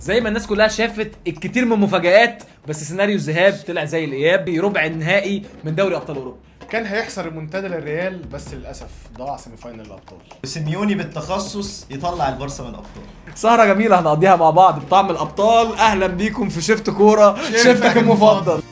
زي ما الناس كلها شافت الكتير من مفاجآت، بس سيناريو الذهاب طلع زي الاياب، ربع النهائي من دوري ابطال اوروبا. كان هيحصل المنتدى للريال بس للاسف ضاع سيمي فاينل الابطال. وسيميوني بالتخصص يطلع البارسا من الابطال. سهرة جميلة هنقضيها مع بعض بطعم الابطال. اهلا بيكم في شفت كورة، شفتك المفضل.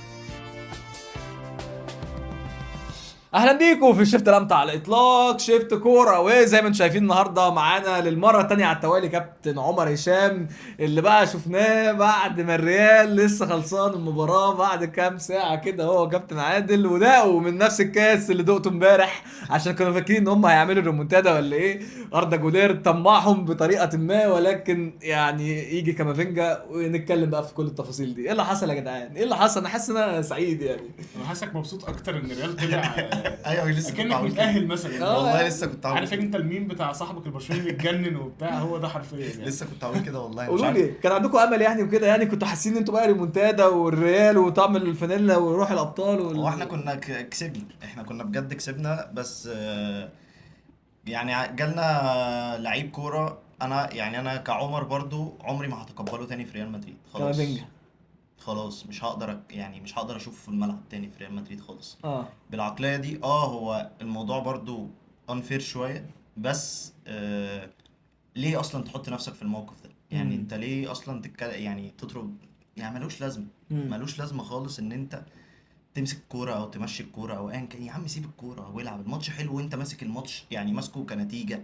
اهلا بيكم في الشفت الامتع على الاطلاق، شفت كوره. وزي ما انتم شايفين النهارده معانا للمره الثانيه على التوالي كابتن عمر هشام، اللي بقى شفناه بعد ما الريال لسه خلصان المباراه بعد كام ساعه كده. هو كابتن عادل وداقوا من نفس الكاس اللي دقته امبارح، عشان كانوا فاكرين ان هم هيعملوا الريمونتادا ولا ايه. اردا جولير طمعهم بطريقه ما، ولكن يعني يجي كامافينجا ونتكلم بقى في كل التفاصيل دي. ايه اللي حصل يا جدعان؟ ايه اللي حصل؟ انا حاسس ان انا سعيد يعني. انا حاسسك مبسوط اكتر ان الريال طلع. ايوه لسه كنت كأنك عامل كده. متأهل مثلا. والله لسه كنت عامل عارف كده. انت الميم بتاع صاحبك البرشلوني اللي اتجنن وبتاع، هو ده حرفيا يعني. لسه كنت عامل كده والله مش قولوا عارف. لي، كان عندكم امل يعني وكده؟ يعني كنتوا حاسين ان انتوا بقى ريمونتادا والريال وطعم الفانيلا وروح الابطال هو احنا كنا كسبنا، احنا كنا بجد كسبنا، بس يعني جالنا لعيب كوره. انا كعمر برضو عمري ما هتقبله تاني في ريال مدريد خلاص. كامافينجا. خلاص مش هقدر يعني مش هقدر اشوف في الملعب تاني في ريال مدريد خالص. اه بالعقليه دي هو الموضوع برضو unfair شويه، بس ليه اصلا تحط نفسك في الموقف ده؟ يعني مم. انت ليه اصلا يعني تطرد؟ يعني ملوش لازمه. مم. ملوش لازمه خالص ان انت تمسك الكوره او تمشي الكوره او ايا كان. يا عم سيب الكوره والعب الماتش حلو، وانت ماسك الماتش يعني ماسكه كنتيجه،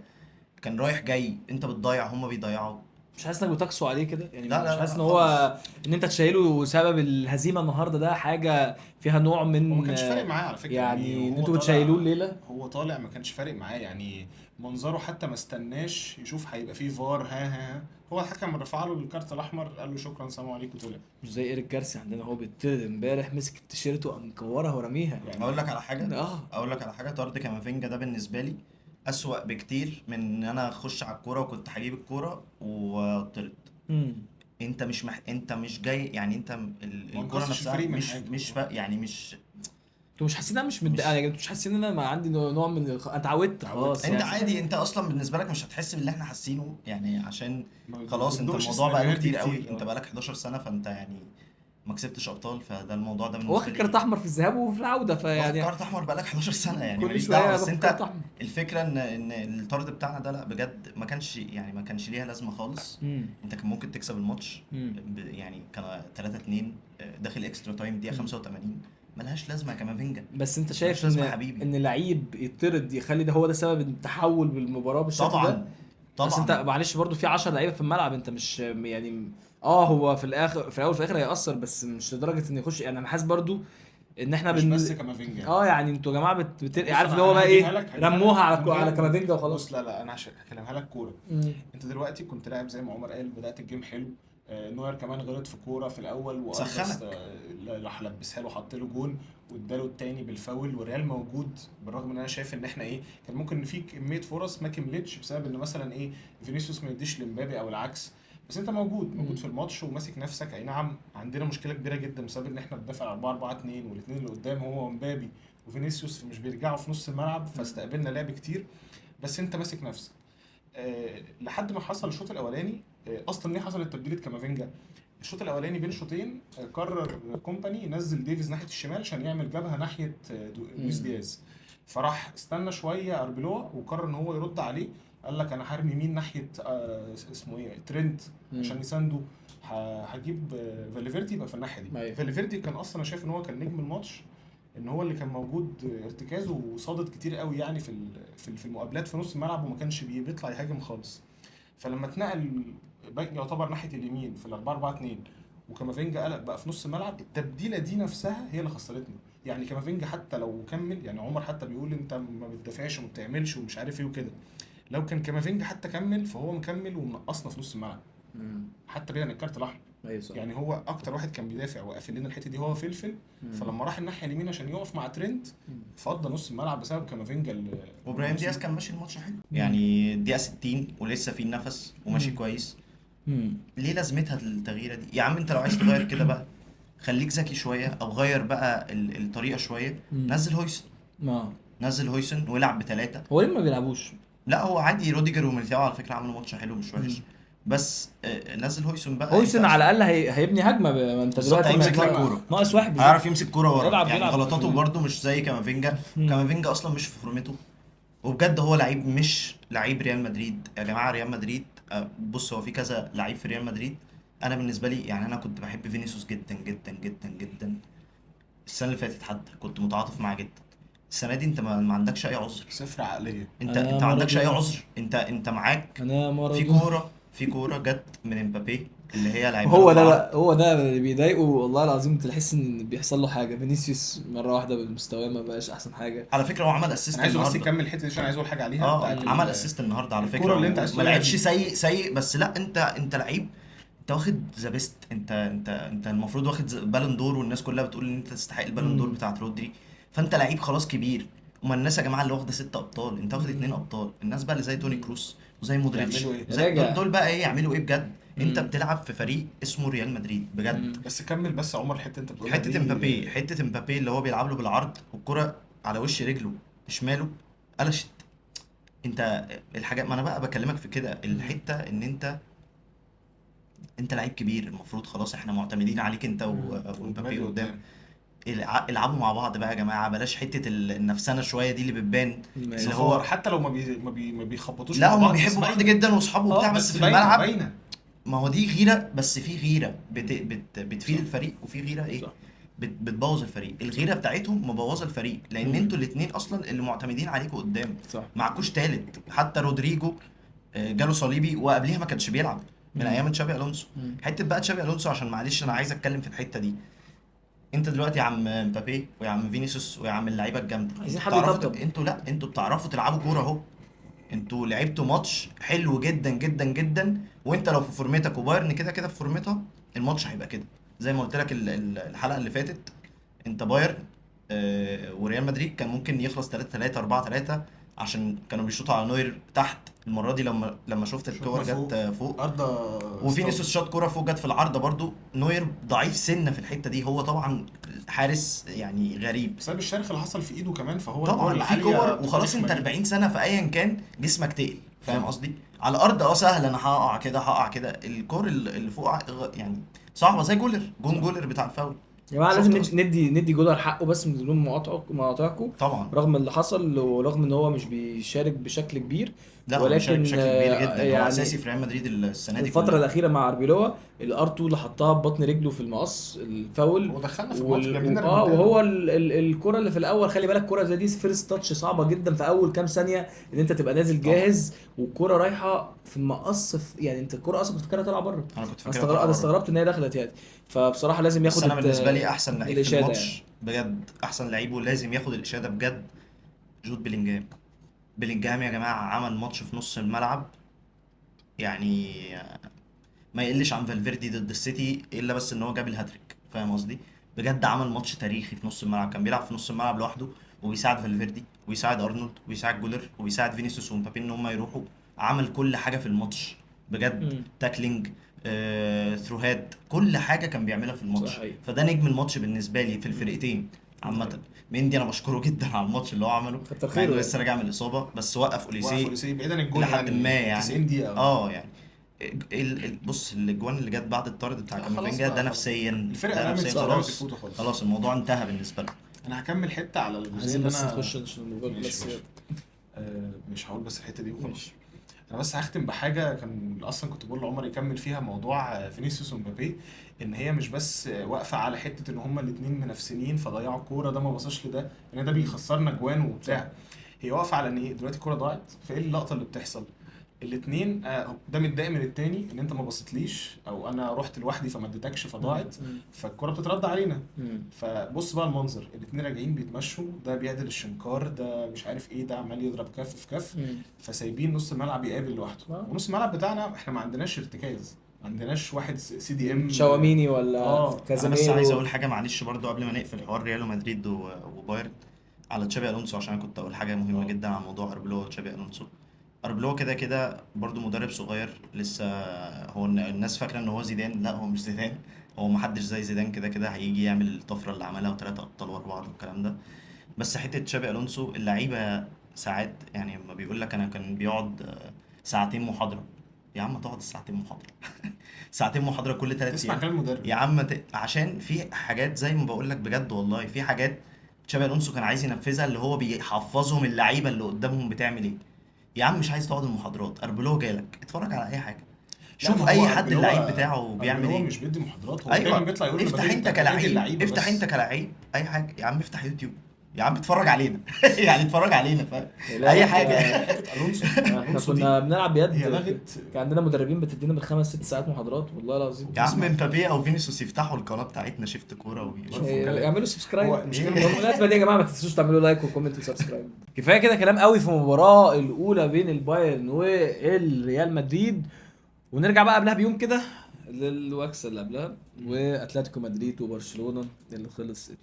كان رايح جاي، انت بتضيع هما بيضيعوا. مش حاسس انك بتقسو عليه كده يعني؟ لا مش لا حاسس لا ان هو خالص. ان انت تشيله سبب الهزيمه النهارده ده حاجه فيها نوع من هو ما كانش فارق معاه على فكرة يعني ان وهو انتوا بتشيلوه طالع. الليله. هو طالع ما كانش فارق معاه يعني. منظره حتى ما استناش يشوف هيبقى فيه فار. ها هو الحكم رفع له الكارت الاحمر، قال له شكرا سلام عليكم وطلع. مش زي ايريك جارسيا عندنا، هو بيطرد امبارح مسك التيشيرت وقام مكورها ورميها. يعني اقول لك على حاجه اه. اقول لك على حاجه طرد كامافينجا ده بالنسبه لي اسوأ بكتير من ان انا اخش على الكوره وكنت هجيب الكوره وطرد. امم. انت مش جاي يعني. انت ما الكوره انقذش نفسها الفريق من مش حاجة. يعني مش انتوا مش حاسين ان انا مش متضايق مش يعني؟ انتوا مش حاسين ان انا ما عندي نوع من انا اتعودت خلاص انت يعني؟ عادي. انت اصلا بالنسبه لك مش هتحس باللي احنا حاسينه يعني، عشان ما خلاص انت بتدوقش الموضوع بقاله السيناريوهات دي كتير قوي. كتير. انت بقالك 11 سنه، فانت يعني ما كسبتش ابطال، فده الموضوع ده واخد بالنسبه كارت لي. احمر في الذهاب وفي العوده واخد فيعني كارت احمر بقالك 11 سنه يعني كل ماليش شويه دعوه. بس باخد كارت انت احمر. الفكره ان الطرد بتاعنا ده لا بجد ما كانش ليها لازمه خالص. امم. انت كان ممكن تكسب الماتش امم. يعني كان 3-2 داخل اكسترا تايم دقيقه 85. ملهاش لازمه يا كامافينجا. بس انت شايف ملهاش لازمه ان يا حبيبي. لعيب يطرد يخلي ده هو ده سبب التحول بالمباراه بالشكل ده؟ طبعا بس انت طبعا. معلش برضو في 10 لعيبه في الملعب، انت مش يعني اه هو في الاخر في الاول وفي الاخر هيأثر، بس مش لدرجه ان يخش يعني. انا حاسس برضو ان احنا مش بس كامافينجا يعني. اه يعني انتوا يا جماعه بص عارف اللي هو انا بقى هجيبها ايه، لك رموها على من غير. على كامافينجا وخلاص. بص لا انا هكلمها لك كوره. امم. انت دلوقتي كنت لاعب زي ما عمر قال، بدأت الجيم حلو. نوير كمان غلط في كوره في الاول واربس سخنك. راح لبسها له حط له جون واداله التاني بالفاول، والريال موجود. بالرغم ان انا شايف ان احنا ايه، كان ممكن في كميه فرص ما كملتش بسبب ان مثلا ايه فينيسيوس ما يديش لمبابي او العكس. بس انت موجود في الماتش وماسك نفسك. اي نعم عندنا مشكله كبيره جدا بسبب ان احنا بندافع 4-4-2 والاثنين اللي قدام هو ومبابي وفينيسيوس مش بيرجعوا في نص الملعب، فاستقبلنا لعب كتير. بس انت ماسك نفسك. لحد ما حصل الشوط الاولاني. اصلا ليه حصلت تبديله كامافينجا؟ الشوط الاولاني بين شوطين قرر كومباني ينزل ديفيز ناحيه الشمال عشان يعمل جبهه ناحيه لويس دياز. فراح استنى شويه اربيلوا وقرر ان هو يرد عليه. قال لك انا هرمي مين ناحيه اسمه ايه ترينت عشان يسانده. هجيب فالفيردي يبقى في الناحيه دي. ايوه. فالفيردي كان اصلا انا شايف ان هو كان نجم الماتش، ان هو اللي كان موجود ارتكازه وصادت كتير قوي يعني في المقابلات في نص الملعب، وما كانش بيطلع يهاجم خالص. فلما اتنقل يعتبر ناحيه اليمين في ال 4-4-2 وكامافينجا قلق بقى في نص الملعب، التبديله دي نفسها هي اللي خسرتنا. يعني كامافينجا حتى لو كمل، يعني عمر حتى بيقول انت ما بتدافعش وما بتعملش ومش عارف ايه وكده. لو كان كامافينجا حتى كمل فهو مكمل ومنقصنا في نص الملعب امم. حتى بعيد عن الكارت الاحمر. ايوه صح. يعني هو اكتر واحد كان بيدافع وقافل لنا الحته دي هو فلفل. فلما راح الناحيه اليمين عشان يقف مع ترينت فضى نص الملعب بسبب كامافينجا. وابراهيم دياز كان ماشي الماتش حلو يعني الدقيقه 60 ولسه في النفس وماشي مم. كويس. امم. ليه لازمتها التغييره دي يا عم؟ انت لو عايز تغير كده بقى خليك ذكي شويه، او غير بقى الطريقه شويه. نزل هويسن. ما نزل هويسن ويلعب بثلاثه. هو ليه ما بيلعبوش؟ لا هو عادي، روديجر وميليتاو على فكره عملوا ماتش حلو مش مم. وحش. بس نزل هويسون بقى. هويسن أنت على الاقل هيبني هجمه ما انت بالظبط، دلوقتي هيمسك لك ناقص كوره، واحد بالظبط. هيعرف يمسك كوره ورا. يلعب يعني يلعب غلطاته في- برده مش زي كامافينجا. مم. كامافينجا اصلا مش في فورمته، وبجد هو لعيب مش لعيب ريال مدريد يا جماعه. ريال مدريد بص، هو في كذا لعيب في ريال مدريد. انا بالنسبه لي يعني انا كنت بحب فينيسيوس جدا جدا جدا جدا. السنه اللي فاتت حتى كنت متعاطف معاه جدا. السنه دي انت ما عندكش اي عذر. صفر عقليه. انت ما عندكش اي عذر. انت معاك انا في مرض. كوره جت من امبابي اللي هي لعبها له هو ده بالعرض. بقى، هو ده اللي بيضايقه والله العظيم. تحس ان بيحصل له حاجه. فينيسيوس مره واحده بالمستوى ما بقاش احسن حاجه. على فكره هو عمل اسيست انا عايزه بس النهارده. يكمل الحته دي عشان عايز اقول حاجه عليها بتاعت عمل اسيست النهارده على الكرة فكره. اللي انت عايز ما تقولها لعبش دي. سيء بس لا، انت لعيب. انت واخد ذا بيست. انت المفروض واخد بالون دور، والناس كلها بتقول ان انت تستحق البالون دور مم. بتاعت رودري. فانت لعيب خلاص كبير. وما الناس يا جماعه اللي واخده 6 ابطال، انت واخد 2 ابطال. الناس بقى اللي زي توني كروس وزي مودريتش يعملوا ايه؟ وزي راجع. دول بقى ايه يعملوا ايه بجد. انت مم. بتلعب في فريق اسمه ريال مدريد بجد. مم. بس كمل بس يا عمر الحته انت بتقولها حته دي. امبابي حته امبابي اللي هو بيلعب له بالعرض والكره على وش رجله شماله قلشت. انت الحاجات، ما انا بقى بكلمك في كده الحته ان انت لعيب كبير. المفروض خلاص احنا معتمدين عليك انت ومبابي قدام. العبوا مع بعض بقى يا جماعه، بلاش حته النفسنه شويه دي اللي بتبان. ماشي. اللي صفار هو حتى لو ما بيخبطوش لا، مع هما بعض بس بيحبوا بعض باينه. جدا واصحابه وبتاع، بس في باينه الملعب باينه. ما هو دي غيره. بس في غيره بتفيد الفريق، وفي غيره ايه صح. بتبوظ الفريق. الغيره بتاعتهم مبوظه الفريق، لان مم. انتوا الاثنين اصلا اللي معتمدين عليكوا قدام. صح. معكوش تالت. حتى رودريجو جاله صليبي وقبليها ما كانش بيلعب من مم. ايام تشابي الونسو. مم. حته بقى تشابي الونسو، عشان معلش انا عايز اتكلم في الحته دي. انت دلوقتي يا عم مبابي ويا عم فينيسيوس ويا عم اللعيبه الجامده، عايزين حد بتعرفوا يطبطب. انتوا بتعرفوا تلعبوا كوره اهو. انتوا لعبتوا ماتش حلو جدا جدا جدا. وانت لو في فورمتك وبايرن كده كده في فورمتها، الماتش هيبقى كده. زي ما قلت لك الحلقه اللي فاتت، انت بايرن وريال مدريد كان ممكن يخلص 3-3 4-3 عشان كانوا بيشوطوا على نوير تحت. المره دي لما شفت الكور شوطنا جت فوق، ارضى. وفينيسيوس شاط كوره فوق جت في العارضه برضو. نوير ضعيف سنه في الحته دي. هو طبعا حارس يعني غريب بسبب الشرخ اللي حصل في ايده كمان، فهو طبعا. الكور في العالية كور بتبقى وخلاص، انت رخمة جدا. 40 سنه فايا كان جسمك تقل. فاهم فاهم. قصدي؟ على الارض سهل، انا هقع كده هقع كده. الكور اللي فوق يعني صعبه، زي جولر بتاع الفاول. يا جماعه شفت لازم أصلاً؟ ندي جولر حقه بس من دون مقاطعكم. طبعا. رغم اللي حصل ورغم ان هو مش بيشارك بشكل كبير، لا هو بيشارك ولكن بشكل كبير جدا. هو يعني اساسي في ريال مدريد السنه دي الفترة كلها. الأخيرة مع أربيلوا الار2 اللي حطها ببطن رجله في المقص الفاول. هو دخلنا في الماتش جاب لنا وهو الكرة اللي في الأول، خلي بالك كرة زي دي فيرست تاتش صعبة جدا في أول كام ثانية إن أنت تبقى نازل جاهز والكرة رايحة في المقص يعني أنت الكرة أصلا كنت فاكرها طالعة بره. انا كنت أنا فاكرها استغربت إن هي دخلت يعني. فبصراحة لازم بس ياخد انا بالنسبه لي احسن لعيب في الإشادة الماتش بجد، احسن لعيب ولازم ياخد الاشاده بجد، جود بيلينجهام. بيلينجهام يا جماعه عمل ماتش في نص الملعب يعني ما يقلش عن فالفيردي ضد السيتي، الا بس ان هو جاب الهاتريك. فاهم قصدي؟ بجد عمل ماتش تاريخي في نص الملعب. كان بيلعب في نص الملعب لوحده وبيساعد فالفيردي وبيساعد ارنولد وبيساعد جولر وبيساعد فينيسيوس ومبابي ان هم يروحوا. عمل كل حاجه في الماتش بجد. مم. تاكلينج، ثروهات، كل حاجه كان بيعملها في الماتش. صحيح. فده نجم الماتش بالنسبه لي في الفرقتين عامه. مندي انا بشكره جدا على الماتش اللي هو عمله، كتر مع خيره انه يعني. لسه راجع من الاصابه، بس وقف وقف اوليسي اوليسي بعيدا الجول لحد ما يعني 90 دقيقة. يعني بص الاجوان اللي جت بعد الطرد بتاع لا، خلاص كامافينجا بقى، ده خلاص. نفسيا، الفرقة ده رمت نفسيا صدرها خلاص. وتفوته خالص. خلاص الموضوع انتهى بالنسبه له. انا هكمل حتة على الجزئية عايزين اللي بس انا نخش عشان الموبايل ماشي، بس. ماشي. مش هقول بس الحتة دي وخلاص. ماشي. انا بس هختم بحاجه كان اصلا كنت بقول لعمر يكمل فيها موضوع فينيسيوس ومبابي. ان هي مش بس واقفه على حته ان هما الاثنين منافسين فضيعوا الكوره، ده ما بصاش لده ان ده بيخسرنا جوان وبتاع. هي واقفه على ان ايه دلوقتي الكوره ضاعت، فايه اللقطه اللي بتحصل؟ الاثنين ده متضايق من التاني ان انت ما بصيتليش، او انا رحت لوحدي فما اديتكش فضاعت، فالكوره بتترد علينا. فبص بقى المنظر، الاثنين راجعين بيتمشوا، ده بيعدل الشنكار، ده مش عارف ايه، ده عمال يضرب كف في كف، فسايبين نص الملعب يقابل لوحده. ونص الملعب بتاعنا احنا ما عندناش ارتكاز، ما عندناش واحد سي دي ام شاوميني ولا اه. انا كازيميرو. بس عايز اقول حاجه معلش برضو قبل ما نقفل حوار ريال مدريد وبايرن على تشابي الونسو، عشان أنا كنت اقول حاجه مهمه جدا عن موضوع اربلو وتشابي الونسو. اربلو كده كده برضو مدرب صغير لسه. هو الناس فاكره ان هو زيدان، لا هو مش زيدان. هو محدش زي زيدان، كده كده هيجي يعمل الطفره اللي عملها وثلاثه ابطال ورا بعض والكلام ده. بس حته تشابي الونسو اللعيبه ساعات يعني لما بيقول لك انا كان بيقعد ساعتين محاضره يا عم تقعد ساعتين محاضره ساعتين محاضره كل 3 تسمع ايام كلام المدرب. يا عم عشان في حاجات زي ما بقول لك بجد والله، في حاجات تشابي الونسو كان عايز ينفذها، اللي هو بيحفظهم اللعيبه اللي قدامهم بتعمل ايه. يا عم مش عايز تقعد المحاضرات، اربلو جالك اتفرج على اي حاجه، لا، شوف ما اي هو حد قبل اللعيب هو- بتاعه قبل بيعمل هو ايه. مش بيدي محاضرات، هو ايوه دايما بيطلع يقول افتح المدرب انت بتاع نادي كلاعب، اللعيبة افتح بس. انت كلاعب اي حاجه يا عم، افتح يوتيوب يا عم اتفرج علينا يعني اتفرج علينا فاهم، لا، اي لا، حاجه. حته الونسو احنا الونسو كنا دي بنلعب هي بيد، لغت. كان عندنا مدربين بتدينا ب5-6 ساعات محاضرات والله العظيم. يا عم مبابي او فينيسيوس يفتحوا القناه بتاعتنا شيفت كوره ويشوفوا إيه، كلام. يعملوا هو سبسكرايب. المشكله بالمناسبه دي يا جماعه ما تنسوش تعملوا لايك وكومنت وسبسكرايب. كفايه كده كلام قوي في المباراه الاولى بين البايرن والريال مدريد، ونرجع بقى قبلها بيوم كده للوكسه اللي قبلها واتلتيكو مدريد وبرشلونه اللي خلص 2-1.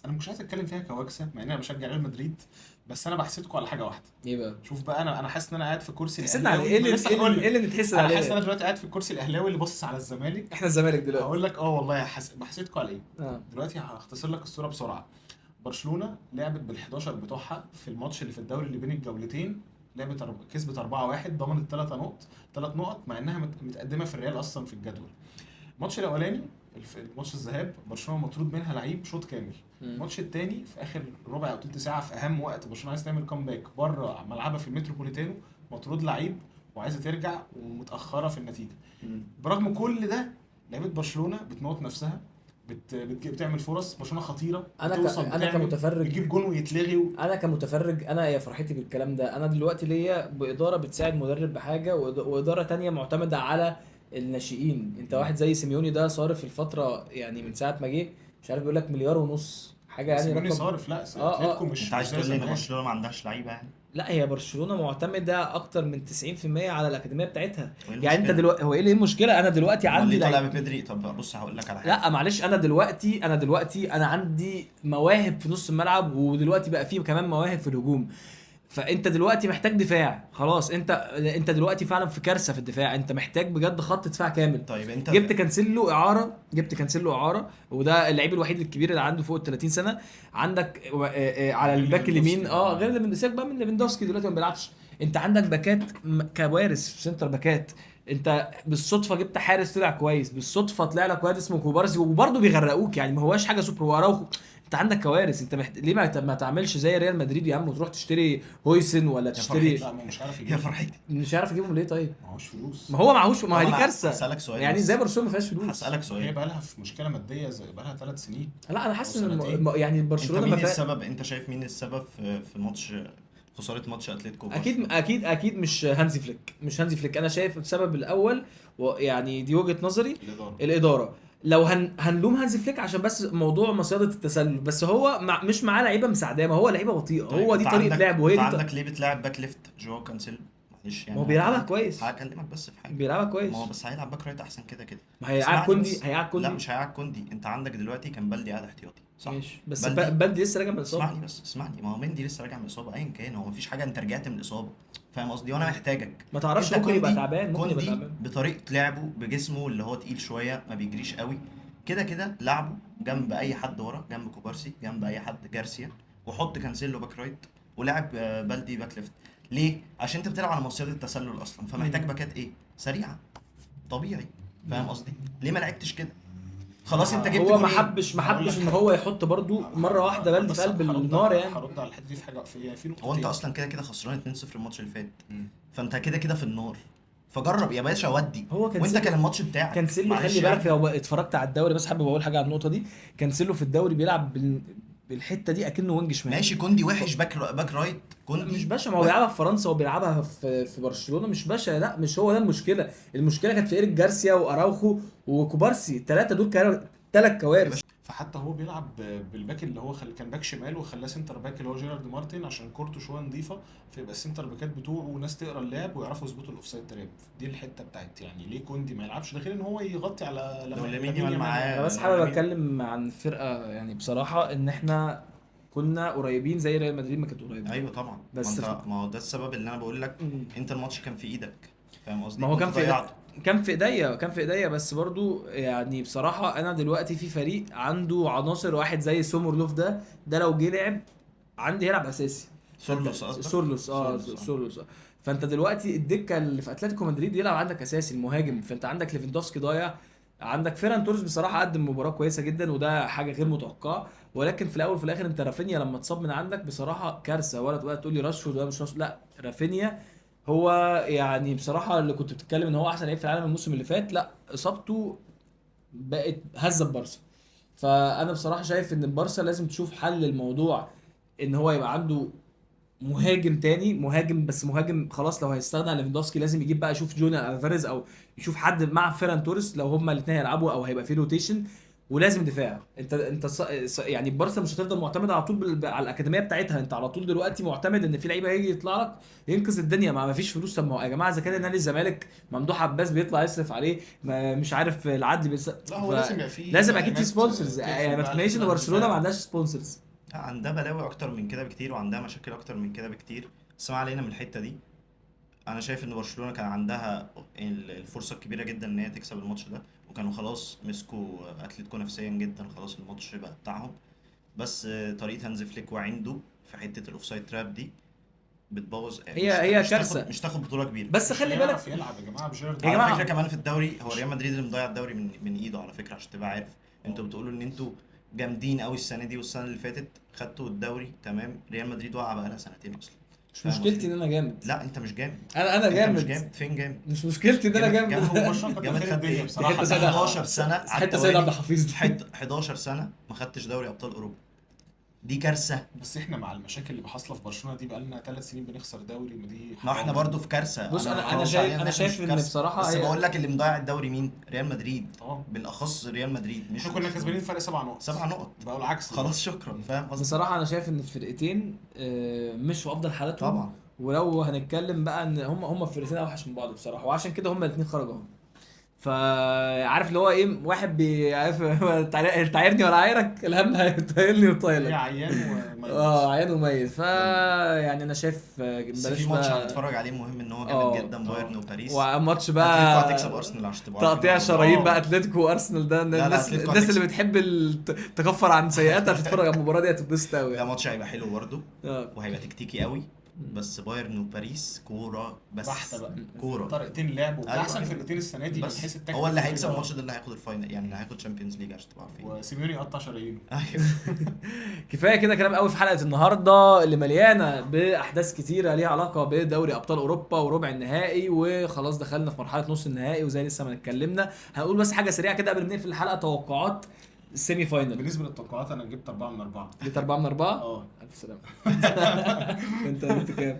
انا مش عايز اتكلم فيها كوكسه مع ان انا بشجع ريال مدريد، بس انا بحسدكم على حاجه واحده. ايه بقى؟ شوف بقى، انا حاسس ان انا قاعد في كرسي تحسدنا على الاهلاوي. ايه اللي أنا لسه هقول لك. ايه اللي نتحسد انا حاسس ان عليه؟ انا دلوقتي قاعد في الكرسي الاهلاوي اللي باصص على الزمالك. احنا الزمالك دلوقتي. هقول لك والله بحسدكم على ايه. اه دلوقتي هختصر لك الصوره بسرعه. برشلونه لعبت بال11 بتوعها في الماتش اللي في الدوري اللي بين الجولتين، كسبت 4-1، ضمنت 3 نقط مع انها متقدمه في الريال اصلا في الجدول. الماتش الاولاني الماتش الذهاب برشلونه مطرود منها لعيب شوط كامل. الماتش الثاني في اخر ربع او تلت ساعه في اهم وقت برشلونه عايز تعمل كومباك بره ملعبها في المتروبوليتانو، مطرود لعيب وعايزه ترجع ومتاخره في النتيجه. برغم كل ده لعيبه برشلونه بتموت نفسها، بتعمل فرص، برشلونه خطيره، بتوصل، انا بتعمل، كمتفرج، بتجيب جون ويتلغي انا كمتفرج انا يا فرحتي بالكلام ده. انا دلوقتي ليا باداره بتساعد مدرب بحاجه واداره تانية معتمده على الناشئين. انت واحد زي سيميوني ده صارف الفتره يعني من ساعه ما جه مش عارف بيقول لك 1.5 مليار حاجه يعني سيميوني رقم. صارف. لا اه اتلتيكو مش انت عايز زي تقول لي ان زمان. برشلونه ما عندهاش لعيبه يعني؟ لا هي برشلونه معتمده اكتر من 90% على الاكاديميه بتاعتها. وإيه يعني انت المشكلة؟ دلوقتي هو ايه المشكله؟ انا دلوقتي امال عندي ليه طالع لعيب. ببدري؟ طب بص هقول لك على حاجه. لا معلش، انا دلوقتي انا عندي مواهب في نص الملعب، ودلوقتي بقى فيه كمان مواهب في الهجوم. فانت دلوقتي محتاج دفاع خلاص. انت دلوقتي فعلا في كارثه في الدفاع، انت محتاج بجد خط دفاع كامل. طيب انت جبت كانسيلو اعاره وده اللعيب الوحيد الكبير اللي عنده فوق ال 30 سنه. عندك على غير الباك اليمين ليفاندوفسكي. غير ليفاندوفسكي بقى، من ليفاندوفسكي دلوقتي ما بيلعبش. انت عندك باكات كوارث في سنتر باكات. انت بالصدفه جبت حارس طلع كويس، بالصدفه طلع لك واد اسمه كوبارسي وبرضه بيغرقوك، يعني ما هواش حاجه سوبر واراوخو. انت عندك كوارث. انت ليه ما تعملش زي ريال مدريد يا عم وتروح تشتري هويسن ولا تشتري؟ لا، ما هو مش عارف يا يجيب، فرحتي مش عارف اجيبهم ليه طيب؟ معهوش فلوس. ما هو معهوش، ما هي طب دي أنا كارثه. هسألك سؤال يعني بس. زي برشلونه ما فيهاش فلوس. هسألك هي سؤال. بقى لها في مشكله ماديه بقى لها 3 سنين. لا انا حاسس أو ان سنتين. يعني انت برشلونه مين ما فيها. السبب؟ انت شايف مين السبب في ماتش خساره ماتش اتلتيكو؟ اكيد مش هانزي فليك، مش هانزي فليك. انا شايف السبب الاول ويعني دي وجهه نظري الاداره. لو هنلوم هانزي فليك عشان بس موضوع مصيده التسلل، بس هو مش معاه لعيبه مساعداه، ما هو لعيبه بطيئه. طيب هو دي طريقه لعبه وهي انت دي عندك ليه بتلعب باك ليفت جواو كانسيلو؟ معلش يعني ما هو بيلعبها كويس. هكلمك بس في حاجه. بيلعبها كويس. ما هو بس هيلعب باك رايت احسن كده كده. ما هيقعد كوندي، لا مش هيقعد كوندي. انت عندك دلوقتي كان بلدي قاعد احتياطي صح؟ ماشي بس بلدي. بلدي لسه راجع من الاصابه. اسمعني ما هو مندي لسه راجع من الاصابه. ايا كان هو مفيش حاجه، انت رجعت من الاصابه فاهم قصدي، وانا محتاجك. ما تعرفش انت ممكن يبقى كوندي- تعبان، ممكن يبقى كوندي تعبان. بطريقه لعبه بجسمه اللي هو تقيل شويه ما بيجريش قوي كده كده، لعبه جنب اي حد ورا، جنب كوبارسي، جنب اي حد، جارسيا، وحط كانسيلو باك رايت ولعب بلدي باك ليفت. ليه؟ عشان انت بتلعب على مصيدة التسلل اصلا، فمحتاج باكات ايه؟ سريعه طبيعي فاهم قصدي؟ ليه ما لعبتش كده؟ خلاص انت جبت هو ما جونين. حبش ان هو يحط برضو مره واحده بلدي في قلب النار يعني. هرد على الحته دي في حاجه في نقطه. هو انت اصلا كده كده خسران 2-0 الماتش اللي فات، فانت كده كده في النار، فجرب يا باشا ودي. هو وانت كان الماتش بتاعك كانسيلو معلش خلي يعني. بالك لو اتفرجت على الدوري، بس حابب اقول حاجه على النقطه دي. كانسيلو في الدوري بيلعب بالحته دي اكنه وينج شمال. ماشي كوندي وحش باك رايت كوندي مش باشا، ما هو بيلعبها في فرنسا وبيلعبها في برشلونه. مش باشا، لا مش هو ده المشكله. المشكله كانت في ايريك جارسيا واراوخو وكوبارسي. الثلاثه دول كانوا 3 كوارث. فحتى هو بيلعب بالباك اللي هو كان باك شمال وخلاه سنتر باك اللي هو جيرارد مارتن عشان كورته شويه نظيفه، فيبقى السنتر باكات بتوعه وناس تقرا اللعب ويعرفوا يظبطوا الاوفسايد تراب. دي الحته بتاعت يعني ليه كوندي ما يلعبش، ده غير ان هو يغطي على لو لامين يامال معاه. انا بس حابب اتكلم عن فرقه يعني بصراحه ان احنا كنا قريبين زي ريال مدريد ما كانت قريبه. ايوه طبعا. بس ما هو ده السبب اللي انا بقول لك. انت الماتش كان في ايدك فاهم قصدي. ما هو وانت ضيعته. كان في ايديا بس برضو يعني بصراحه انا دلوقتي في فريق عنده عناصر. واحد زي سومرلوف ده لو جه لعب عندي هيلعب اساسي. سورلوس قصدك؟ سورلوس سورلوس. سورلوس فانت دلوقتي الدكه اللي في اتلتيكو مدريد يلعب عندك اساسي المهاجم، فانت عندك ليفاندوفسكي ضايع، عندك فيران توريس بصراحه قدم مباراه كويسه جدا وده حاجه غير متوقعه، ولكن في الاول وفي الاخر انت رافينيا لما اتصاب من عندك بصراحه كارثه، ولا تقول لي راشفورد ولا مش راشفورد، لا رافينيا هو يعني بصراحه اللي كنت بتتكلم ان هو احسن لعيب في العالم الموسم اللي فات، لا اصابته بقت هزه بارسا. فانا بصراحه شايف ان البارسا لازم تشوف حل للموضوع، ان هو يبقى عنده مهاجم تاني، مهاجم بس مهاجم خلاص، لو هيستغنى عن ليفاندوفسكي لازم يجيب بقى يشوف جونيور الفاريز او يشوف حد مع فيران توريس لو هما الاثنين هيلعبوا او هيبقى في روتيشن. ولازم دفاع، انت يعني البارسا مش هتفضل معتمد على طول على الاكاديميه بتاعتها، انت على طول دلوقتي معتمد ان في لعيبه هيجي يطلع لك ينقذ الدنيا، ما فيش فلوس. طب ما هو يا جماعه اذا كان نادي الزمالك ممدوح عباس بيطلع يصرف عليه، مش عارف العدل لا هو لازم يبقى فيه لازم اكيد في إعلانات سبونسرز، تقفل يعني ما بقى تقنعنيش ان برشلونه ما الدفاع. عندهاش سبونسرز. عندها بلاوي اكتر من كده بكتير وعندها مشاكل اكتر من كده بكتير، بس ما علينا من الحته دي. انا شايف ان برشلونه كان عندها الفرصه الكبيره جدا ان هي تكسب الماتش ده، وكانوا خلاص مسكوا اتلتيكو نفسيا جدا، خلاص الماتش بقى بتاعهم. بس طريقه هانز فليك وعنده في حته الاوفسايد تراب دي بتبوظ. هي مش كارثة. مش تاخد بطوله كبيره. بس خلي بالك يعرف يلعب يا جماعه بجيرارد. يا على جماعة. فكره كمان في الدوري هو ريال مدريد اللي مضيع الدوري من ايده على فكره، عشان تبقى عارف. انتوا بتقولوا ان انتوا جامدين قوي السنه دي والسنه اللي فاتت خدتوا الدوري تمام، ريال مدريد واقعه بقى لها سنتين اصلا. مش فاهم مشكلتي قصدي؟ ان انا جامد، لا انت مش جامد. انا انت مش جامد، جامد. فين جامد؟ مش مشكلتي ان انا جامد. هو برشلونه كانت جامد خير خد الدنيا ايه؟ بصراحه. حتة سيدة 11 سنه على حته سيد التوالي. عبد الحفيظ دي. 11 سنه ما خدتش دوري ابطال اوروبا، دي كارثه. بس احنا مع المشاكل اللي حاصله في برشلونه دي بقالنا 3 سنين بنخسر دوري، ودي ما احنا برضو في كارثه. بص انا ما بقولش عليها إن انا إحنا مش شايف في ان كارثة. بصراحه بس هي بقول لك اللي مضيع الدوري مين؟ ريال مدريد، اه بالاخص ريال مدريد. مش احنا كنا كسبانين فرق 7 نقط، 7 نقط بقوا العكس خلاص شكرا. فاهم قصدي؟ بصراحه انا شايف ان الفرقتين مش في افضل حالاتهم طبعا. ولو هنتكلم بقى ان هم الفرقتين اوحش من بعض بصراحه، وعشان كده هم الاثنين خرجوا. فعارف اللي هو ايه، واحد بيعرف تعايرني ولا عايرك، الهم هيطيلني هي وطايلك. عيان وميت. عيان وميت. يعني انا شايف بس بلاش في ماتش بقى هنتفرج عليه مهم ان هو اه. جامد جدا، بايرن وباريس. وماتش اتلتيكو بقى هتكسب ارسنال عشان تبقى عارفين تقطيع الموضوع. شرايين بقى، اتلتيكو وارسنال ده لا، الناس أتلتيكو الناس اللي هتكسب. بتحب تكفر عن سيئاتها تتفرج على المباراه دي هتتبسط قوي. ده ماتش هيبقى حلو برضه اه وهيبقى تكتيكي قوي. بس بايرن وباريس كوره بس. بحته بقى، كوره. طريقتين لعب، وده أيوة. احسن فرقتين السنه دي من بس حيث التكتيك. هو اللي هيكسب الماتش ده اللي هياخد الفاينل، يعني اللي هياخد تشامبيونز ليج عشان تبقى عارفين. وسيميوني قطع شرايينه. ايوه. كفايه كده كلام قوي في حلقه النهارده اللي مليانه باحداث كتيره ليها علاقه بدوري ابطال اوروبا وربع النهائي، وخلاص دخلنا في مرحله نص النهائي وزي لسه ما اتكلمنا. هنقول بس حاجه سريعه كده قبل ما نقفل الحلقه، توقعات السيمي فاينل. بالنسبه للتوقعات انا جبت 4 من 4. جبت 4 من 4. اه الف سلامه. انت كام؟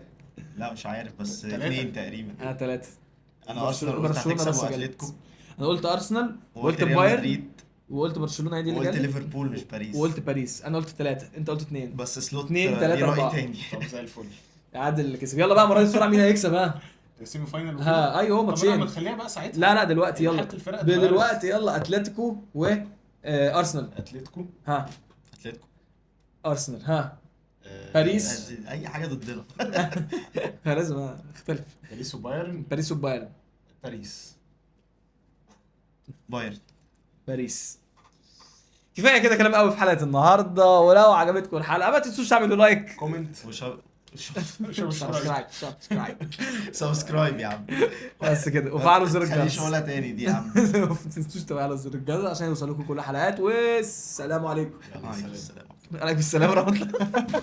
لا مش عارف بس تلاتة. 2 تقريبا. انا 3. انا ارسنال قلت برشلونة هتكسب بس واتلتيكو، انا قلت ارسنال وقلت ريال بايرن مدريد، وقلت برشلونه هي دي اللي وقلت جت، ليفربول مش باريس، وقلت باريس. انا قلت 3، انت قلت 2. بس سلوت 2 ليه 3 رأي 4. تاني. طب زي الفل. عادل اللي كسب. يلا بقى المره دي بسرعه مين هيكسب؟ ها السيمي فاينل ها ايوه هو طب ماتشين. ما تخليها بقى ساعتها. لا دلوقتي يلا حتى الفرق دلوقتي يلا اتلتيكو و ارسنال. اتلتيكو ها اتلتيكو. ارسنال. ها باريس. اي حاجه ضدنا. لازم اختلف. باريس وبايرن. باريس وبايرن. باريس. بايرن. باريس. كفايه كده كلام قوي في حلقه النهارده، ولو عجبتكم الحلقه ما تنسوش تعملوا لايك كومنت. سبسكرايب سبسكرايب يا عم. بس كده، وفعلوا زر خليش الجرس. اقولها تاني دي يا عم. ما تنسوش تفعلوا زر الجرس عشان يوصلكم كل الحلقات. والسلام عليكم. عليكم السلام. عليكم السلام ورحمه الله.